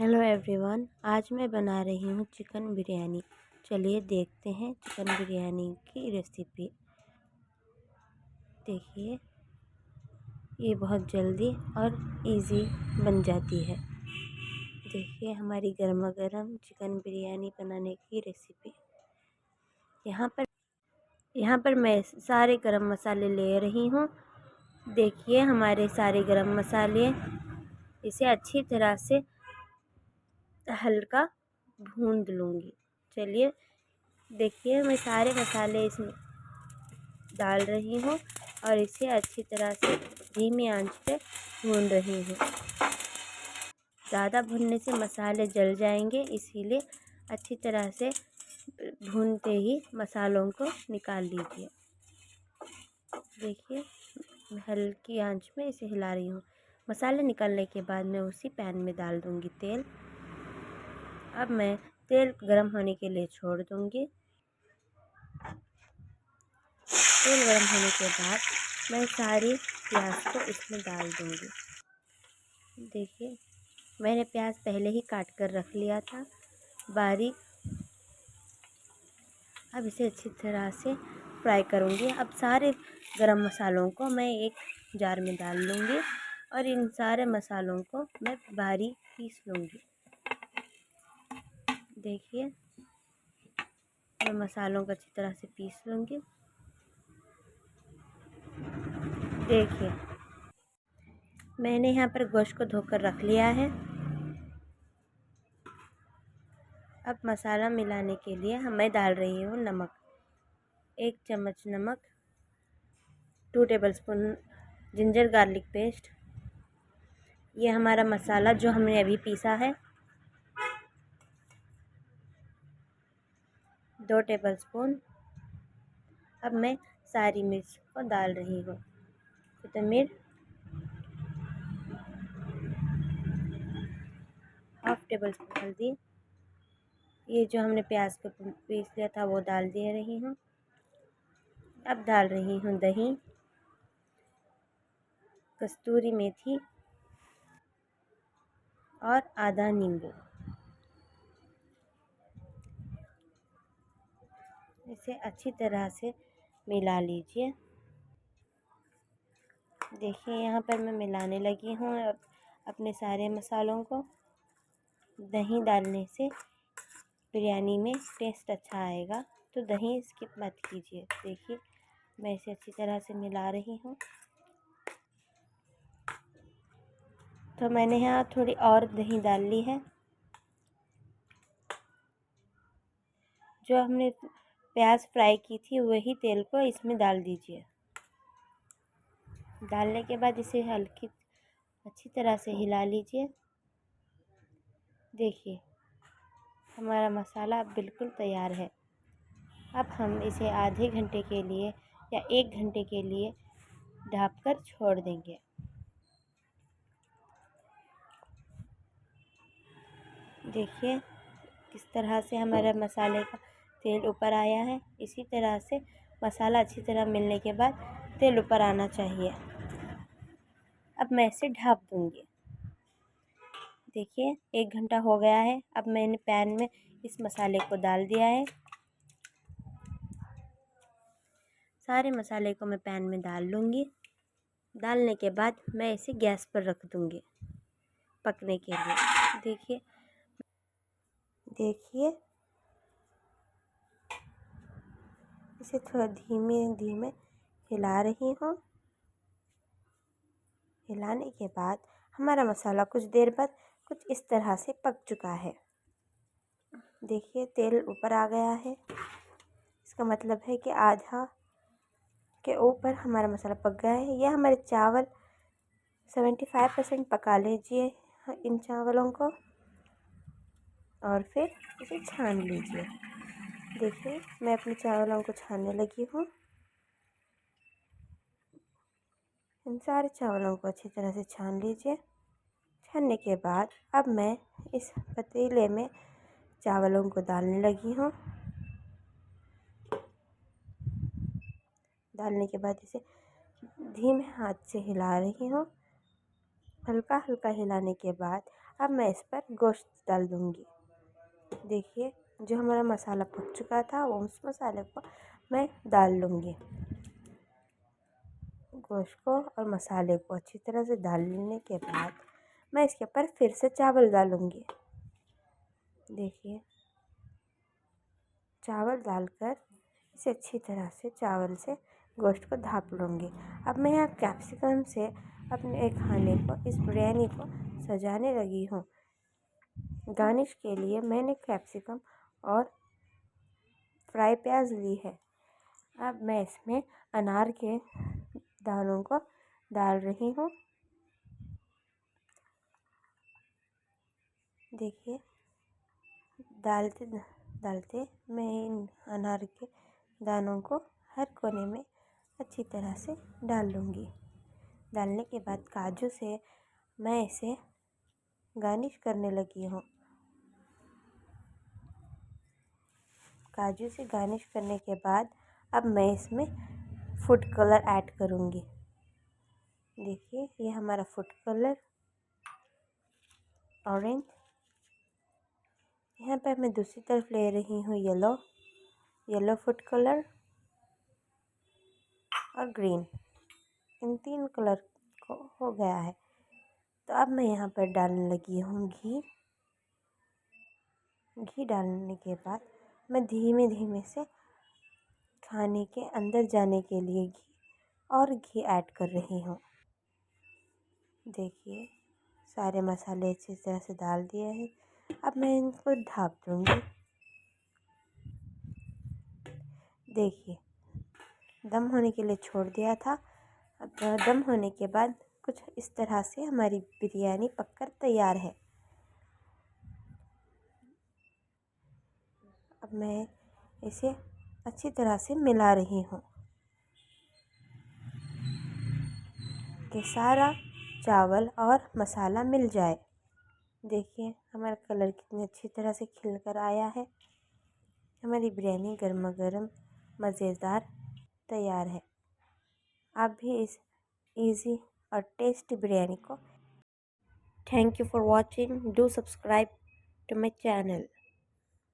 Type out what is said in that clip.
Hello everyone, आज मैं बना रही हूँ चिकन बिरयानी। चलिए देखते हैं चिकन बिरयानी की रेसिपी। देखिए, ये बहुत जल्दी और इजी बन जाती है। देखिए हमारी गर्मा गर्म चिकन बिरयानी बनाने की रेसिपी। यहाँ पर मैं सारे गरम मसाले ले रही हूँ। देखिए हमारे सारे गरम मसाले, इसे अच्छी तरह से हल्का भून लूँगी। चलिए देखिए, मैं सारे मसाले इसमें डाल रही हूँ और इसे अच्छी तरह से धीमी आंच पे भून रही हूँ। ज़्यादा भूनने से मसाले जल जाएंगे, इसीलिए अच्छी तरह से भूनते ही मसालों को निकाल लीजिए। देखिए मैं हल्की आंच में इसे हिला रही हूँ। मसाले निकालने के बाद मैं उसी पैन में डाल दूँगी तेल। अब मैं तेल गर्म होने के लिए छोड़ दूँगी। तेल गर्म होने के बाद मैं सारी प्याज को इसमें डाल दूँगी। देखिए मैंने प्याज पहले ही काट कर रख लिया था बारीक। अब इसे अच्छी तरह से फ्राई करूँगी। अब सारे गरम मसालों को मैं एक जार में डाल लूँगी और इन सारे मसालों को मैं बारीक पीस लूँगी। देखिए मैं मसालों को अच्छी तरह से पीस लूँगी। देखिए मैंने यहाँ पर गोश्त को धोकर रख लिया है। अब मसाला मिलाने के लिए मैं डाल रही हूँ नमक, 1 चम्मच नमक, 2 टेबलस्पून जिंजर गार्लिक पेस्ट। ये हमारा मसाला जो हमने अभी पीसा है, 2 टेबलस्पून। अब मैं सारी मिर्च को डाल रही हूँ। कोतमीर, 1/2 टेबलस्पून हल्दी। ये जो हमने प्याज को पीस लिया था वो डाल दे रही हूँ। अब डाल रही हूँ दही, कस्तूरी मेथी और आधा नींबू। इसे अच्छी तरह से मिला लीजिए। देखिए यहाँ पर मैं मिलाने लगी हूँ अपने सारे मसालों को। दही डालने से बिरयानी में टेस्ट अच्छा आएगा, तो दही स्किप मत कीजिए। देखिए मैं इसे अच्छी तरह से मिला रही हूँ। तो मैंने यहाँ थोड़ी और दही डाल ली है। जो हमने प्याज फ्राई की थी वही तेल को इसमें डाल दीजिए। डालने के बाद इसे हल्की अच्छी तरह से हिला लीजिए। देखिए हमारा मसाला बिल्कुल तैयार है। अब हम इसे आधे घंटे के लिए या 1 घंटे के लिए ढक छोड़ देंगे। देखिए किस तरह से हमारा मसाले का तेल ऊपर आया है। इसी तरह से मसाला अच्छी तरह मिलने के बाद तेल ऊपर आना चाहिए। अब मैं इसे ढक दूँगी। देखिए 1 घंटा हो गया है। अब मैंने पैन में इस मसाले को डाल दिया है। सारे मसाले को मैं पैन में डाल लूँगी। डालने के बाद मैं इसे गैस पर रख दूँगी पकने के लिए। देखिए इसे थोड़ा धीमे धीमे हिला रही हूँ। हिलाने के बाद हमारा मसाला कुछ देर बाद कुछ इस तरह से पक चुका है। देखिए तेल ऊपर आ गया है। इसका मतलब है कि आधा के ऊपर हमारा मसाला पक गया है। यह हमारे चावल 75% पका लीजिए इन चावलों को और फिर इसे छान लीजिए। देखिए मैं अपने चावलों को छानने लगी हूँ। इन सारे चावलों को अच्छी तरह से छान लीजिए। छानने के बाद अब मैं इस पतीले में चावलों को डालने लगी हूँ। डालने के बाद इसे धीमे हाथ से हिला रही हूँ। हल्का हल्का हिलाने के बाद अब मैं इस पर गोश्त डाल दूँगी। देखिए जो हमारा मसाला पक चुका था वो उस मसाले को मैं डाल लूँगी। गोश्त को और मसाले को अच्छी तरह से डाल लेने के बाद मैं इसके ऊपर फिर से चावल डालूँगी। देखिए चावल डालकर इसे अच्छी तरह से चावल से गोश्त को ढाँप लूँगी। अब मैं यहाँ कैप्सिकम से अपने खाने को, इस बिरयानी को सजाने लगी हूँ। गार्निश के लिए मैंने कैप्सिकम और फ्राई प्याज ली है। अब मैं इसमें अनार के दानों को डाल रही हूँ। देखिए डालते डालते मैं इन अनार के दानों को हर कोने में अच्छी तरह से डाल लूँगी। डालने के बाद काजू से मैं इसे गार्निश करने लगी हूँ। काजू से गार्निश करने के बाद अब मैं इसमें फूड कलर ऐड करूँगी। देखिए ये हमारा फूड कलर ऑरेंज। यहाँ पर मैं दूसरी तरफ ले रही हूँ येलो फूड कलर और ग्रीन। इन 3 कलर को हो गया है। तो अब मैं यहाँ पर डालने लगी हूँ घी। घी डालने के बाद मैं धीमे धीमे से खाने के अंदर जाने के लिए घी ऐड कर रही हूँ। देखिए सारे मसाले अच्छी तरह से डाल दिए हैं। अब मैं इनको ढक दूँगी। देखिए दम होने के लिए छोड़ दिया था। अब दम होने के बाद कुछ इस तरह से हमारी बिरयानी पककर तैयार है। अब मैं इसे अच्छी तरह से मिला रही हूँ कि सारा चावल और मसाला मिल जाए। देखिए हमारा कलर कितनी अच्छी तरह से खिल कर आया है। हमारी बिरयानी गर्मा गर्म मज़ेदार तैयार है। आप भी इस इजी और टेस्टी बिरयानी को। Thank you for watching. Do subscribe to my channel.